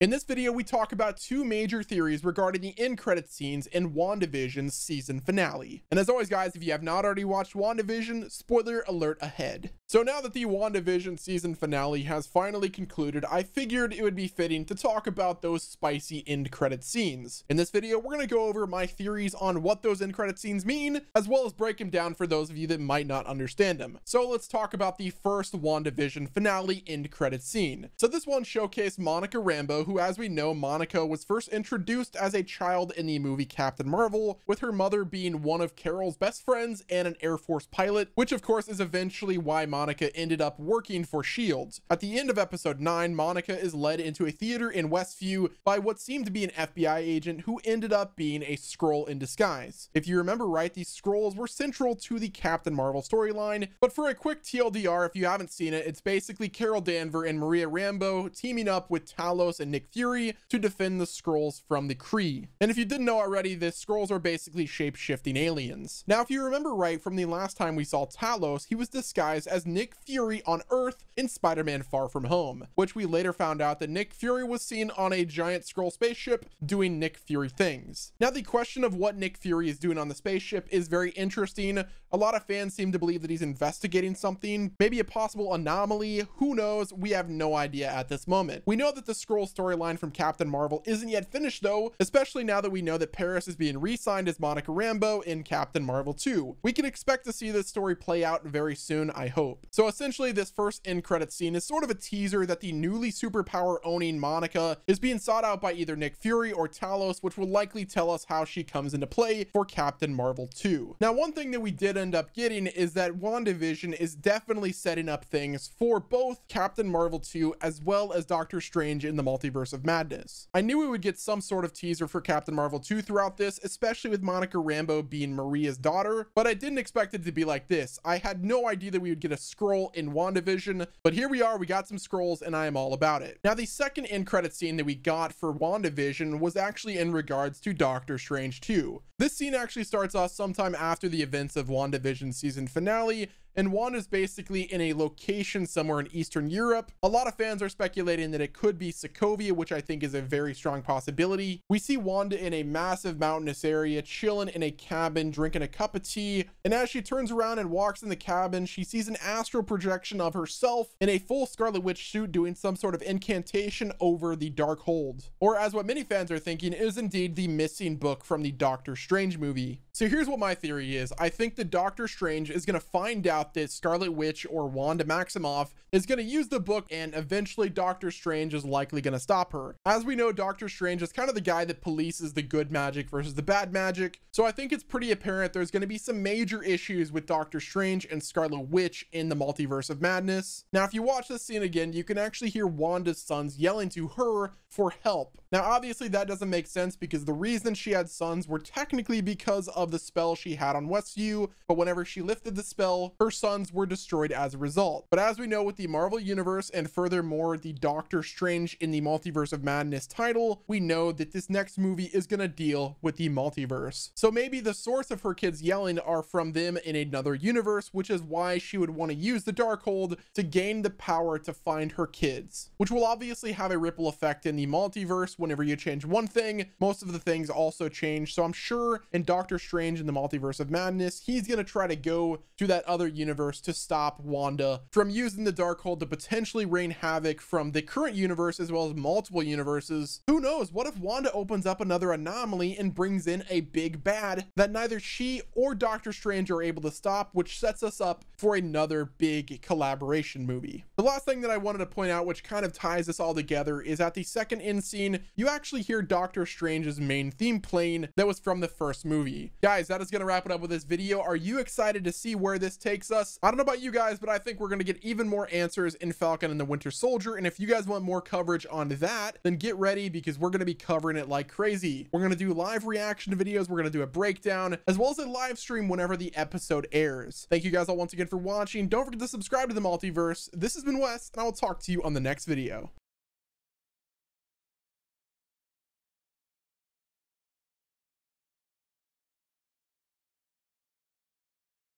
In this video, we talk about two major theories regarding the end credit scenes in Wandavision's season finale. And as always, guys, if you have not already watched Wandavision, spoiler alert ahead. So now that the Wandavision season finale has finally concluded, I figured it would be fitting to talk about those spicy end credit scenes. In this video, we're going to go over my theories on what those end credit scenes mean, as well as break them down for those of you that might not understand them. So let's talk about the first Wandavision finale end credit scene. So this one showcased Monica Rambeau, who, as we know, Monica was first introduced as a child in the movie Captain Marvel, with her mother being one of Carol's best friends and an Air Force pilot, which of course is eventually why Monica ended up working for S.H.I.E.L.D. At the end of episode 9, Monica is led into a theater in Westview by what seemed to be an FBI agent who ended up being a Skrull in disguise. If you remember right, these Skrulls were central to the Captain Marvel storyline, but for a quick TLDR, if you haven't seen it, it's basically Carol Danvers and Maria Rambeau teaming up with Talos and Nick Fury to defend the Skrulls from the Kree. And if you didn't know already, the Skrulls are basically shape-shifting aliens. Now, if you remember right from the last time we saw Talos, he was disguised as Nick Fury on Earth in Spider-Man Far From Home, which we later found out that Nick Fury was seen on a giant Skrull spaceship doing Nick Fury things. Now, the question of what Nick Fury is doing on the spaceship is very interesting. A lot of fans seem to believe that he's investigating something, maybe a possible anomaly. Who knows? We have no idea at this moment. We know that the Skrull storyline from Captain Marvel isn't yet finished though, especially now that we know that Paris is being re-signed as Monica Rambeau in Captain Marvel 2. We can expect to see this story play out very soon, I hope. So essentially, this first end credit scene is sort of a teaser that the newly superpower owning Monica is being sought out by either Nick Fury or Talos, which will likely tell us how she comes into play for Captain Marvel 2. Now, one thing that we did end up getting is that WandaVision is definitely setting up things for both Captain Marvel 2 as well as Doctor Strange in the Multiverse of Madness. I knew we would get some sort of teaser for Captain Marvel 2 throughout this, especially with Monica Rambeau being Maria's daughter, but I didn't expect it to be like this. I had no idea that we would get a Skrull in WandaVision, but here we are, we got some Skrulls, and I am all about it. Now, the second end credit scene that we got for WandaVision was actually in regards to Doctor Strange 2. This scene actually starts off sometime after the events of WandaVision season finale, and Wanda's basically in a location somewhere in Eastern Europe. A lot of fans are speculating that it could be Sokovia, which I think is a very strong possibility. We see Wanda in a massive mountainous area, chilling in a cabin, drinking a cup of tea, and as she turns around and walks in the cabin, she sees an astral projection of herself in a full Scarlet Witch suit doing some sort of incantation over the Darkhold. Or as what many fans are thinking is indeed the missing book from the Doctor Strange movie. So here's what my theory is. I think that Doctor Strange is going to find out that Scarlet Witch or Wanda Maximoff is going to use the book, and eventually Doctor Strange is likely going to stop her. As we know, Doctor Strange is kind of the guy that polices the good magic versus the bad magic. So I think it's pretty apparent there's going to be some major issues with Doctor Strange and Scarlet Witch in the Multiverse of Madness. Now, if you watch this scene again, you can actually hear Wanda's sons yelling to her for help. Now, obviously that doesn't make sense because the reason she had sons were technically because of the spell she had on Westview, but whenever she lifted the spell, her sons were destroyed as a result. But as we know with the Marvel Universe and furthermore the Doctor Strange in the Multiverse of Madness title, we know that this next movie is going to deal with the multiverse. So maybe the source of her kids yelling are from them in another universe, which is why she would want to use the Darkhold to gain the power to find her kids, which will obviously have a ripple effect in the multiverse. Whenever you change one thing, most of the things also change. So I'm sure in Doctor Strange in the Multiverse of Madness, he's going to try to go to that other universe to stop Wanda from using the Darkhold to potentially rain havoc from the current universe as well as multiple universes. Who knows? What if Wanda opens up another anomaly and brings in a big bad that neither she or Doctor Strange are able to stop, which sets us up for another big collaboration movie. The last thing that I wanted to point out, which kind of ties this all together, is at the second end scene, you actually hear Doctor Strange's main theme playing that was from the first movie. Guys, that is going to wrap it up with this video. Are you excited to see where this takes us? I don't know about you guys, but I think we're going to get even more answers in Falcon and the Winter Soldier. And if you guys want more coverage on that, then get ready because we're going to be covering it like crazy. We're going to do live reaction videos. We're going to do a breakdown as well as a live stream whenever the episode airs. Thank you guys all once again for watching. Don't forget to subscribe to the Multiverse. This has been Wes, and I will talk to you on the next video.